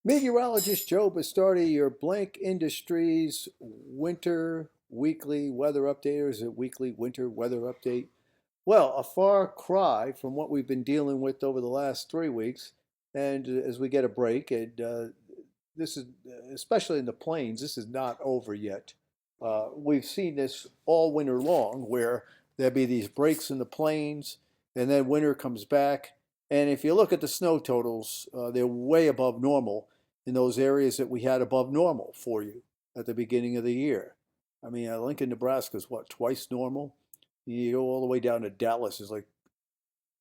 Meteorologist Joe Bastardi, your Blank Industries winter weekly weather update, or is it weekly winter weather update? Well, a far cry from what we've been dealing with over the last 3 weeks. And as we get a break, this is, especially in the plains, this is not over yet. We've seen this all winter long where there'll be these breaks in the plains, and then winter comes back. And if you look at the snow totals, they're way above normal in those areas that we had above normal for you at the beginning of the year. I mean, Lincoln, Nebraska is what, twice normal? You go all the way down to Dallas is like,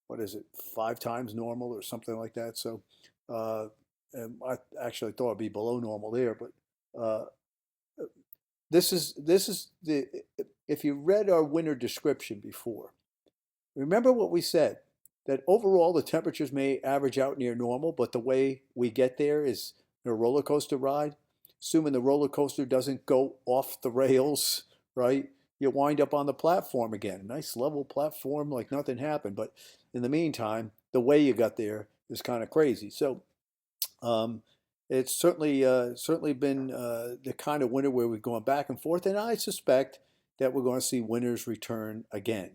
what is it, 5 times normal or something like that. So uh, and I actually thought it'd be below normal there, but uh, this is the if you read our winter description before, remember what we said, that overall the temperatures may average out near normal, but the way we get there is a roller coaster ride. Assuming the roller coaster doesn't go off the rails, right? You wind up on the platform again. Nice level platform, like nothing happened. But in the meantime, the way you got there is kind of crazy. So um, it's certainly been the kind of winter where we've gone back and forth, and I suspect that we're going to see winters return again.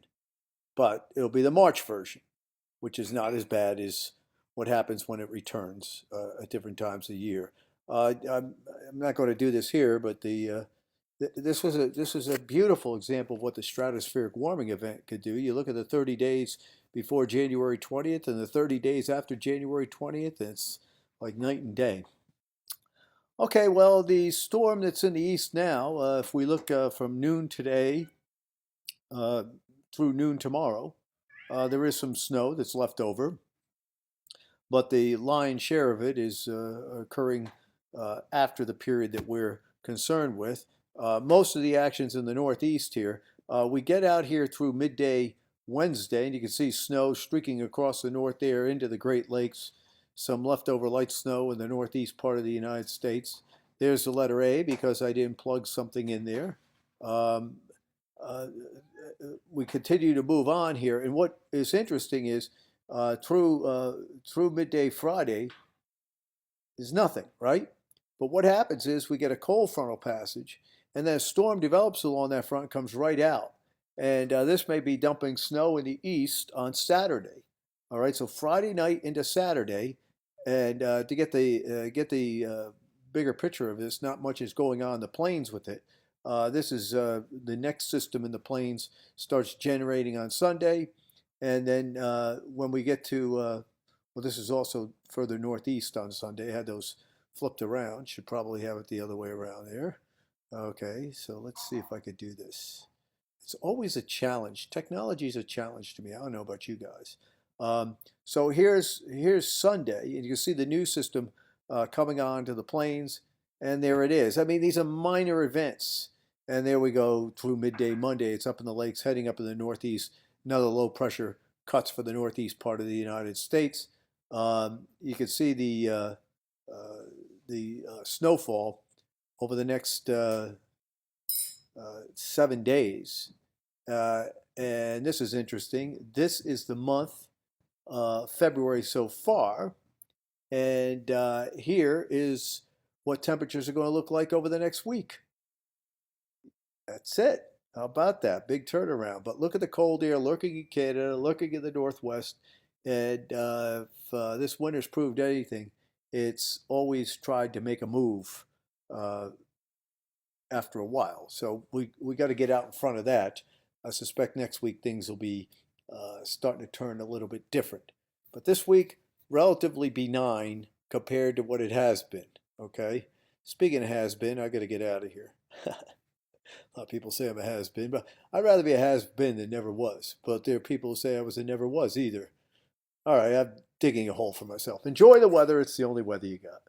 But it'll be the March version, which is not as bad as what happens when it returns at different times of the year. I'm not going to do this here, but this was a beautiful example of what the stratospheric warming event could do. You look at the 30 days before January 20th and the 30 days after January 20th, and it's like night and day. Okay, well, the storm that's in the east now, if we look from noon today uh, through noon tomorrow, there is some snow that's left over, but the lion's share of it is occurring after the period that we're concerned with. Most of the actions in the northeast here, we get out here through midday Wednesday, and you can see snow streaking across the north there into the Great Lakes, some leftover light snow in the northeast part of the United States. There's the letter A because I didn't plug something in there. Um, uh, we continue to move on here, and what is interesting is through midday Friday is nothing, right? But what happens is we get a cold frontal passage, and then a storm develops along that front, comes right out, and this may be dumping snow in the east on Saturday. All right, so Friday night into Saturday, and to get the bigger picture of this, not much is going on in the plains with it. This is the next system in the plains starts generating on Sunday, and then when we get to well, this is also further northeast on Sunday. I had those flipped around. Should probably have it the other way around there. Okay, so let's see if I could do this. It's always a challenge. Technology is a challenge to me. I don't know about you guys. So here's Sunday, and you can see the new system coming on to the plains, and there it is. I mean, these are minor events, and there we go through midday Monday. It's up in the lakes, heading up in the northeast. Another low pressure cuts for the northeast part of the United States. You can see the snowfall over the next 7 days. Uh, and this is interesting. This is the month, February so far. And here is what temperatures are going to look like over the next week. That's it. How about that? Big turnaround. But look at the cold air lurking in Canada, lurking in the Northwest. And if this winter's proved anything, it's always tried to make a move uh, after a while. So we got to get out in front of that. I suspect next week things will be starting to turn a little bit different. But this week, relatively benign compared to what it has been. Okay. Speaking of has been, I got to get out of here. A lot of people say I'm a has been, but I'd rather be a has been than never was. But there are people who say I was a never was either. All right, I'm digging a hole for myself. Enjoy the weather. It's the only weather you got.